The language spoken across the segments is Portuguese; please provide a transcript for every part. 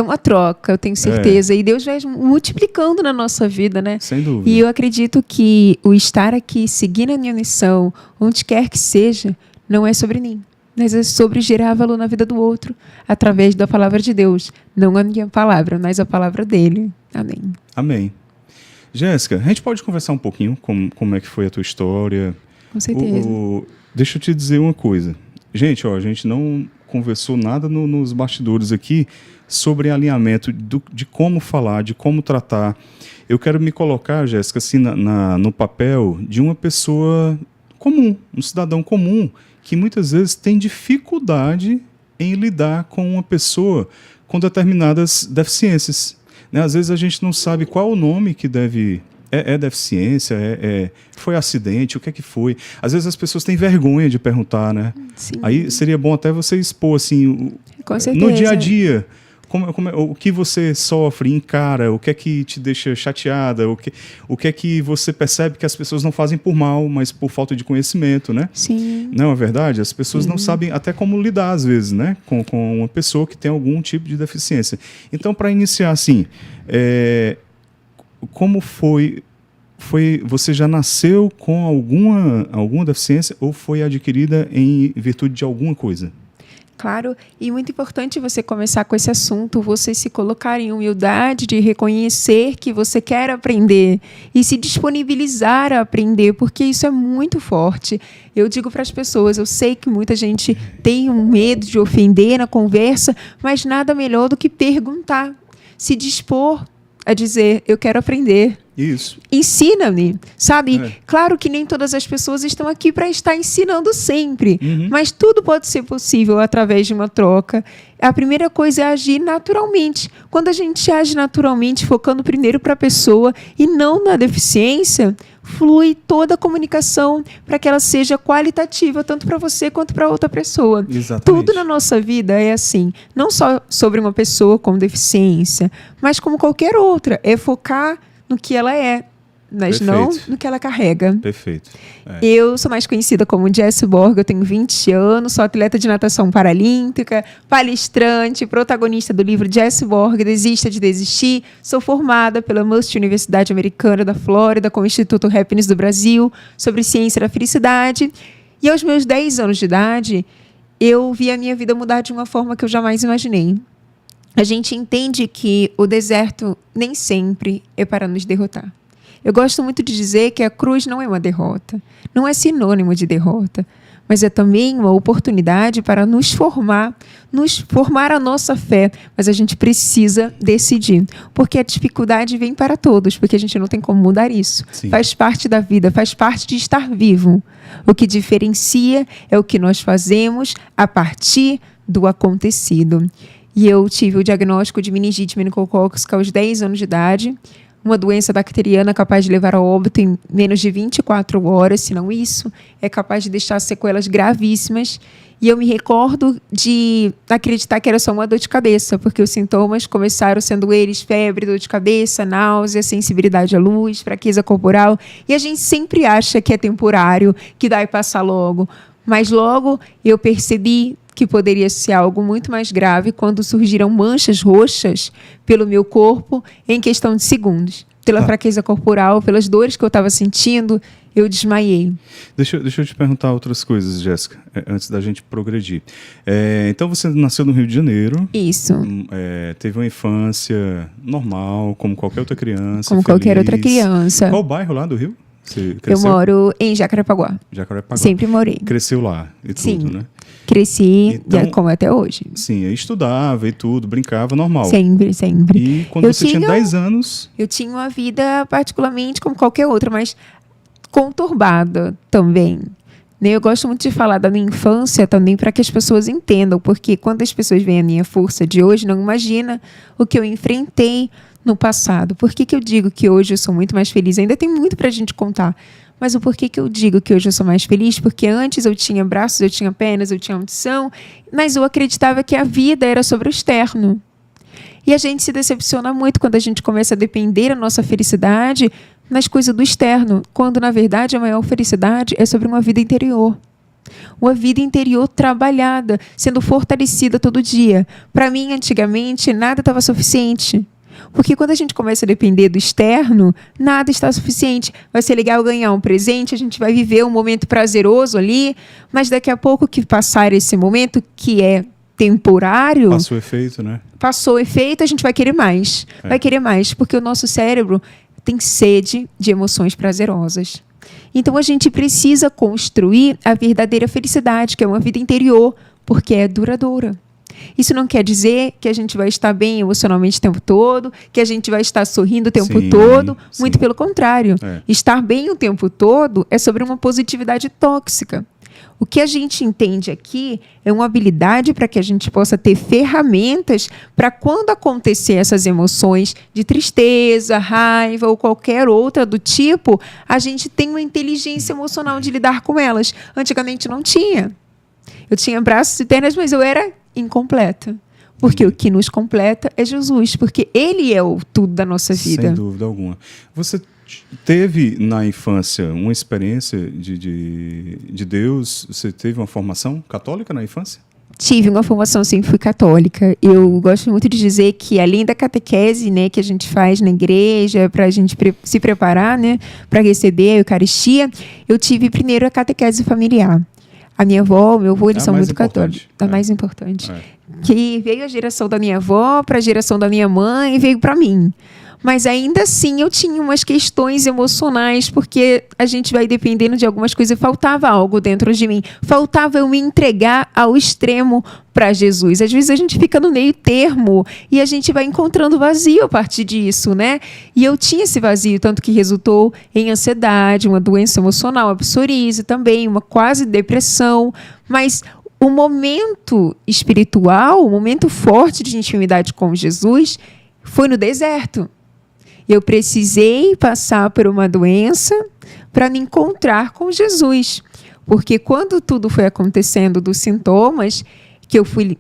É uma troca, eu tenho certeza. E Deus vai multiplicando na nossa vida, né? Sem dúvida. E eu acredito que o estar aqui, seguindo a minha missão, onde quer que seja, não é sobre mim, mas é sobre gerar valor na vida do outro, através da palavra de Deus. Não a minha palavra, mas a palavra dele. Amém. Amém. Jéssica, a gente pode conversar um pouquinho como é que foi a tua história? Com certeza. Deixa eu te dizer uma coisa. Gente, a gente não conversou nada nos bastidores aqui sobre alinhamento de como falar, de como tratar. Eu quero me colocar, Jéssica, assim, no papel de uma pessoa comum, um cidadão comum, que muitas vezes tem dificuldade em lidar com uma pessoa com determinadas deficiências. Né? Às vezes a gente não sabe qual o nome que deve... É deficiência, foi acidente, o que é que foi? Às vezes as pessoas têm vergonha de perguntar, né? Sim. Aí seria bom até você expor, assim, Com certeza. no dia a dia, o que você sofre, encara, o que é que te deixa chateada, o que é que você percebe que as pessoas não fazem por mal, mas por falta de conhecimento, né? Sim. Não é verdade? As pessoas não sabem até como lidar, às vezes, né? Com uma pessoa que tem algum tipo de deficiência. Então, para iniciar, assim... Como foi? Você já nasceu com alguma deficiência ou foi adquirida em virtude de alguma coisa? Claro, e muito importante você começar com esse assunto, você se colocar em humildade de reconhecer que você quer aprender e se disponibilizar a aprender, porque isso é muito forte. Eu digo para as pessoas, eu sei que muita gente tem um medo de ofender na conversa, mas nada melhor do que perguntar, se dispor a dizer, eu quero aprender. Isso. Ensina-me, sabe? Claro que nem todas as pessoas estão aqui para estar ensinando sempre, mas tudo pode ser possível através de uma troca. A primeira coisa é agir naturalmente. Quando a gente age naturalmente, focando primeiro para a pessoa e não na deficiência, flui toda a comunicação para que ela seja qualitativa, tanto para você quanto para outra pessoa. Exatamente. Tudo na nossa vida é assim, não só sobre uma pessoa com deficiência, mas como qualquer outra, é focar no que ela é, mas Perfeito. não no que ela carrega. Perfeito. Eu sou mais conhecida como Jessie Borg, eu tenho 20 anos, sou atleta de natação paralímpica, palestrante, protagonista do livro Jessie Borg, Desista de Desistir. Sou formada pela Must Universidade Americana da Flórida, com o Instituto Happiness do Brasil, sobre ciência da felicidade. E aos meus 10 anos de idade, eu vi a minha vida mudar de uma forma que eu jamais imaginei. A gente entende que o deserto nem sempre é para nos derrotar. Eu gosto muito de dizer que a cruz não é uma derrota, não é sinônimo de derrota, mas é também uma oportunidade para nos formar a nossa fé, mas a gente precisa decidir, porque a dificuldade vem para todos, porque a gente não tem como mudar isso. Sim. Faz parte da vida, faz parte de estar vivo. O que diferencia é o que nós fazemos a partir do acontecido. E eu tive o diagnóstico de meningite meningocócica aos 10 anos de idade, uma doença bacteriana capaz de levar a óbito em menos de 24 horas, se não isso, é capaz de deixar sequelas gravíssimas. E eu me recordo de acreditar que era só uma dor de cabeça, porque os sintomas começaram sendo eles: febre, dor de cabeça, náusea, sensibilidade à luz, fraqueza corporal. E a gente sempre acha que é temporário, que vai passar logo. Mas logo eu percebi que poderia ser algo muito mais grave quando surgiram manchas roxas pelo meu corpo em questão de segundos. Pela fraqueza corporal, pelas dores que eu estava sentindo, eu desmaiei. Deixa eu te perguntar outras coisas, Jéssica, antes da gente progredir. Então você nasceu no Rio de Janeiro. Isso. Teve uma infância normal, como qualquer outra criança. Como qualquer outra criança. Qual bairro lá do Rio? Você eu moro em Jacarepaguá. Jacarepaguá. Sempre morei. Cresceu lá e Sim. tudo, né? Cresci, como até hoje. Sim, estudava e tudo, brincava, normal. Sempre. E quando você tinha 10 anos... Eu tinha uma vida particularmente como qualquer outra, mas conturbada também. Eu gosto muito de falar da minha infância também para que as pessoas entendam, porque quando as pessoas veem a minha força de hoje, não imagina o que eu enfrentei no passado. Por que eu digo que hoje eu sou muito mais feliz? Ainda tem muito para a gente contar. Mas o porquê que eu digo que hoje eu sou mais feliz? Porque antes eu tinha braços, eu tinha pernas, eu tinha audição, mas eu acreditava que a vida era sobre o externo. E a gente se decepciona muito quando a gente começa a depender a nossa felicidade nas coisas do externo, quando, na verdade, a maior felicidade é sobre uma vida interior. Uma vida interior trabalhada, sendo fortalecida todo dia. Para mim, antigamente, nada estava suficiente. Porque quando a gente começa a depender do externo, nada está suficiente. Vai ser legal ganhar um presente, a gente vai viver um momento prazeroso ali, mas daqui a pouco que passar esse momento, que é temporário... Passou o efeito, né? Passou o efeito, a gente vai querer mais. Vai querer mais, porque o nosso cérebro tem sede de emoções prazerosas. Então, a gente precisa construir a verdadeira felicidade, que é uma vida interior, porque é duradoura. Isso não quer dizer que a gente vai estar bem emocionalmente o tempo todo, que a gente vai estar sorrindo o tempo todo. Muito pelo contrário. Estar bem o tempo todo é sobre uma positividade tóxica. O que a gente entende aqui é uma habilidade para que a gente possa ter ferramentas para quando acontecer essas emoções de tristeza, raiva ou qualquer outra do tipo, a gente tem uma inteligência emocional de lidar com elas. Antigamente não tinha. Eu tinha braços e pernas, mas eu era incompleta. Porque o que nos completa é Jesus, porque Ele é o tudo da nossa vida. Sem dúvida alguma. Você teve na infância uma experiência de Deus? Você teve uma formação católica na infância? Tive uma formação, sim, fui católica. Eu gosto muito de dizer que, além da catequese, né, que a gente faz na igreja, para a gente se preparar, né, para receber a Eucaristia, eu tive primeiro a catequese familiar. A minha avó, meu avô, eles são muito católicos. A mais importante. Que veio a geração da minha avó para a geração da minha mãe e veio para mim. Mas ainda assim eu tinha umas questões emocionais, porque a gente vai dependendo de algumas coisas. Faltava algo dentro de mim. Faltava eu me entregar ao extremo para Jesus. Às vezes a gente fica no meio termo e a gente vai encontrando vazio a partir disso, né? E eu tinha esse vazio, tanto que resultou em ansiedade, uma doença emocional, a psoríase também, uma quase depressão. Mas o momento espiritual, o momento forte de intimidade com Jesus foi no deserto. Eu precisei passar por uma doença para me encontrar com Jesus. Porque quando tudo foi acontecendo dos sintomas, que eu fui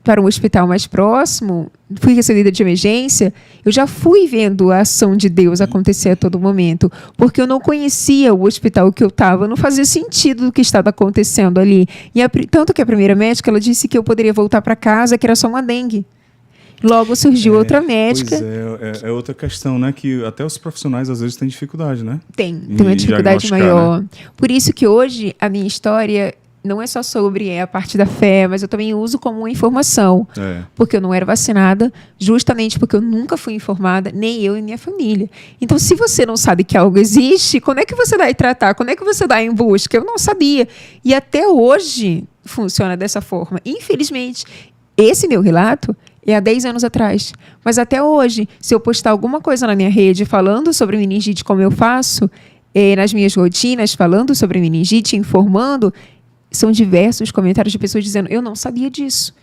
para um hospital mais próximo, fui recebida de emergência, eu já fui vendo a ação de Deus acontecer a todo momento. Porque eu não conhecia o hospital que eu estava, não fazia sentido do que estava acontecendo ali. E tanto que a primeira médica, ela disse que eu poderia voltar para casa, que era só uma dengue. Logo surgiu outra médica. Pois é outra questão, né? Que até os profissionais às vezes têm dificuldade, né? Tem uma dificuldade maior. Né? Por isso que hoje a minha história não é só sobre a parte da fé, mas eu também uso como uma informação. Porque eu não era vacinada, justamente porque eu nunca fui informada, nem eu e minha família. Então, se você não sabe que algo existe, como é que você vai tratar? Como é que você dá em busca? Eu não sabia. E até hoje funciona dessa forma. Infelizmente, esse meu relato é há 10 anos atrás. Mas até hoje, se eu postar alguma coisa na minha rede falando sobre meningite, como eu faço, nas minhas rotinas, falando sobre meningite, informando, são diversos comentários de pessoas dizendo, eu não sabia disso.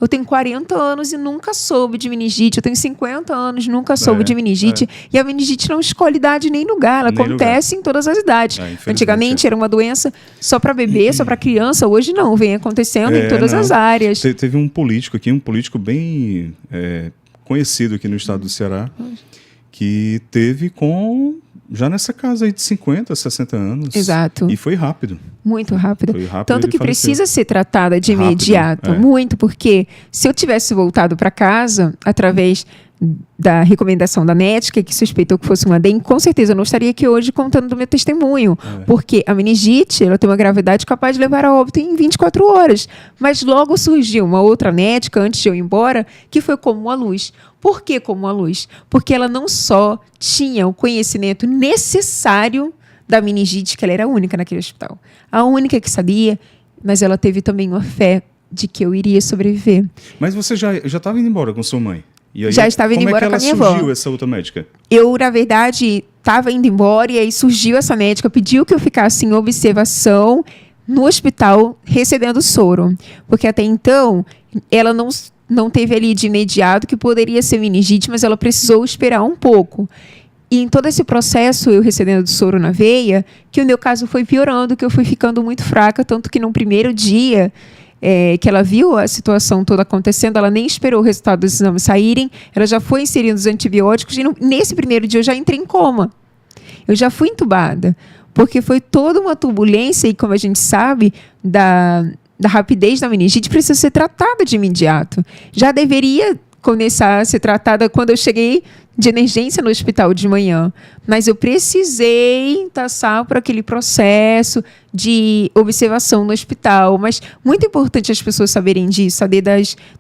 Eu tenho 40 anos e nunca soube de meningite. Eu tenho 50 anos e nunca soube de meningite. E a meningite não escolhe idade nem lugar. Ela acontece em todas as idades. Antigamente era uma doença só para bebê, só para criança. Hoje não. Vem acontecendo em todas as áreas. Teve um político aqui, um político bem conhecido aqui no estado do Ceará, que teve já nessa casa aí de 50, 60 anos. Exato. E foi rápido. Muito rápido. Foi rápido. Tanto que precisa ser tratada de imediato. Muito, porque se eu tivesse voltado para casa através da recomendação da médica, que suspeitou que fosse uma dengue, com certeza eu não estaria aqui hoje contando do meu testemunho. Porque a meningite, ela tem uma gravidade capaz de levar a óbito em 24 horas. Mas logo surgiu uma outra médica, antes de eu ir embora, que foi como uma luz. Por que como uma luz? Porque ela não só tinha o conhecimento necessário da meningite, que ela era única naquele hospital. A única que sabia, mas ela teve também uma fé de que eu iria sobreviver. Mas você já estava indo embora com sua mãe? E aí, já estava indo embora com a minha avó. Como é que surgiu essa outra médica? Eu, na verdade, estava indo embora e aí surgiu essa médica, pediu que eu ficasse em observação no hospital recebendo soro. Porque até então, ela não teve ali de imediato que poderia ser meningite, mas ela precisou esperar um pouco. E em todo esse processo, eu recebendo soro na veia, que o meu caso foi piorando, que eu fui ficando muito fraca, tanto que no primeiro dia que ela viu a situação toda acontecendo, ela nem esperou o resultado dos exames saírem, ela já foi inserindo os antibióticos, e nesse primeiro dia eu já entrei em coma. Eu já fui entubada, porque foi toda uma turbulência e, como a gente sabe, da rapidez da meningite precisa ser tratada de imediato. Já deveria começar a ser tratada quando eu cheguei de emergência no hospital de manhã, mas eu precisei passar por aquele processo de observação no hospital. Mas muito importante as pessoas saberem disso, saber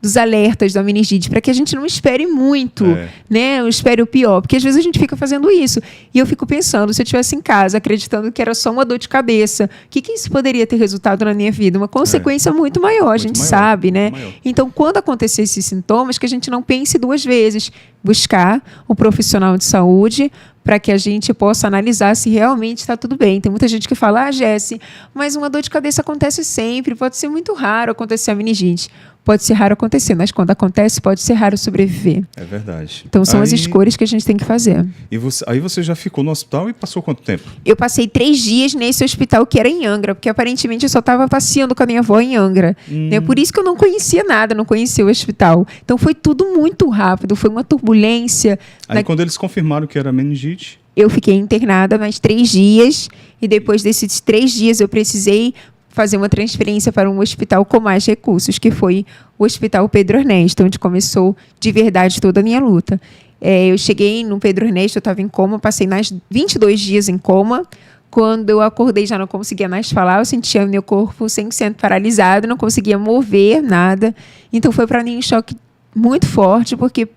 dos alertas da meningite, para que a gente não espere muito, né? Não espere o pior, porque às vezes a gente fica fazendo isso. E eu fico pensando, se eu estivesse em casa, acreditando que era só uma dor de cabeça, o que isso poderia ter resultado na minha vida? Uma consequência muito maior, a gente sabe, né? Então, quando acontecer esses sintomas, que a gente não pense duas vezes, buscar o profissional de saúde para que a gente possa analisar se realmente está tudo bem. Tem muita gente que fala, Jesse, mas uma dor de cabeça acontece sempre, pode ser muito raro acontecer a meningite. Pode ser raro acontecer, mas quando acontece, pode ser raro sobreviver. É verdade. Então, são as escolhas que a gente tem que fazer. E aí você já ficou no hospital e passou quanto tempo? Eu passei 3 dias nesse hospital que era em Angra, porque aparentemente eu só estava passeando com a minha avó em Angra. Né? Por isso que eu não conhecia nada, não conhecia o hospital. Então, foi tudo muito rápido, foi uma turbulência. Aí, quando eles confirmaram que era meningite... Eu fiquei internada mais 3 dias, e depois desses 3 dias eu precisei fazer uma transferência para um hospital com mais recursos, que foi o Hospital Pedro Ernesto, onde começou de verdade toda a minha luta. Eu cheguei no Pedro Ernesto, eu estava em coma, passei mais 22 dias em coma. Quando eu acordei, já não conseguia mais falar, eu sentia meu corpo 100% paralisado, não conseguia mover nada. Então, foi para mim um choque muito forte, porque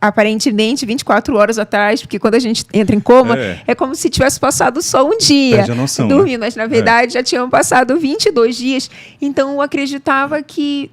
aparentemente 24 horas atrás, porque quando a gente entra em coma, é como se tivesse passado só um dia. Perde a noção, dormindo, mas na verdade já tinham passado 22 dias. Então eu acreditava que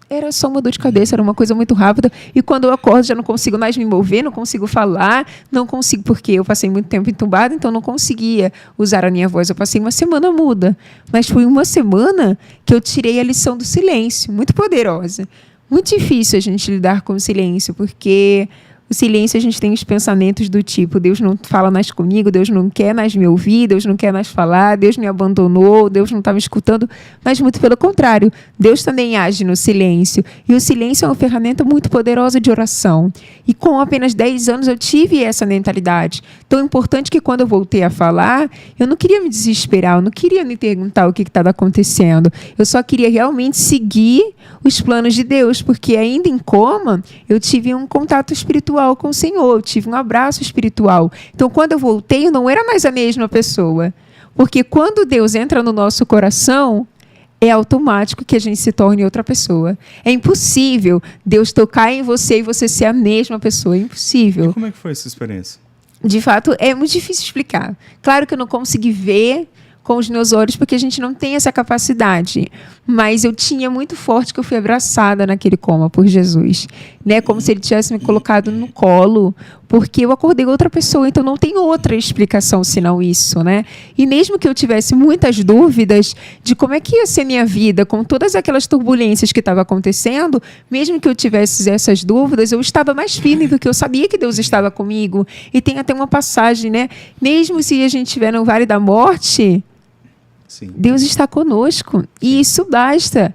era só uma dor de cabeça, era uma coisa muito rápida. E quando eu acordo, já não consigo mais me mover, não consigo falar, não consigo, porque eu passei muito tempo entubada, então não conseguia usar a minha voz. Eu passei uma semana muda, mas foi uma semana que eu tirei a lição do silêncio, muito poderosa. Muito difícil a gente lidar com o silêncio, porque o silêncio a gente tem os pensamentos do tipo, Deus não fala mais comigo, Deus não quer mais me ouvir, Deus não quer mais falar, Deus me abandonou, Deus não está me escutando, mas muito pelo contrário, Deus também age no silêncio, e o silêncio é uma ferramenta muito poderosa de oração, e com apenas 10 anos eu tive essa mentalidade, tão importante que quando eu voltei a falar, eu não queria me desesperar, eu não queria me perguntar o que estava acontecendo, eu só queria realmente seguir os planos de Deus, porque ainda em coma, eu tive um contato espiritual com o Senhor, eu tive um abraço espiritual. Então, quando eu voltei, eu não era mais a mesma pessoa. Porque quando Deus entra no nosso coração, é automático que a gente se torne outra pessoa. É impossível Deus tocar em você e você ser a mesma pessoa. É impossível. E como é que foi essa experiência? De fato, é muito difícil explicar. Claro que eu não consegui ver com os meus olhos, porque a gente não tem essa capacidade. Mas eu tinha muito forte que eu fui abraçada naquele coma por Jesus. Né? Como se ele tivesse me colocado no colo, porque eu acordei outra pessoa, então não tem outra explicação senão isso. Né? E mesmo que eu tivesse muitas dúvidas de como é que ia ser minha vida, com todas aquelas turbulências que estavam acontecendo, mesmo que eu tivesse essas dúvidas, eu estava mais firme, porque eu sabia que Deus estava comigo. E tem até uma passagem, né? Mesmo se a gente estiver no vale da morte, Deus está conosco, e isso basta.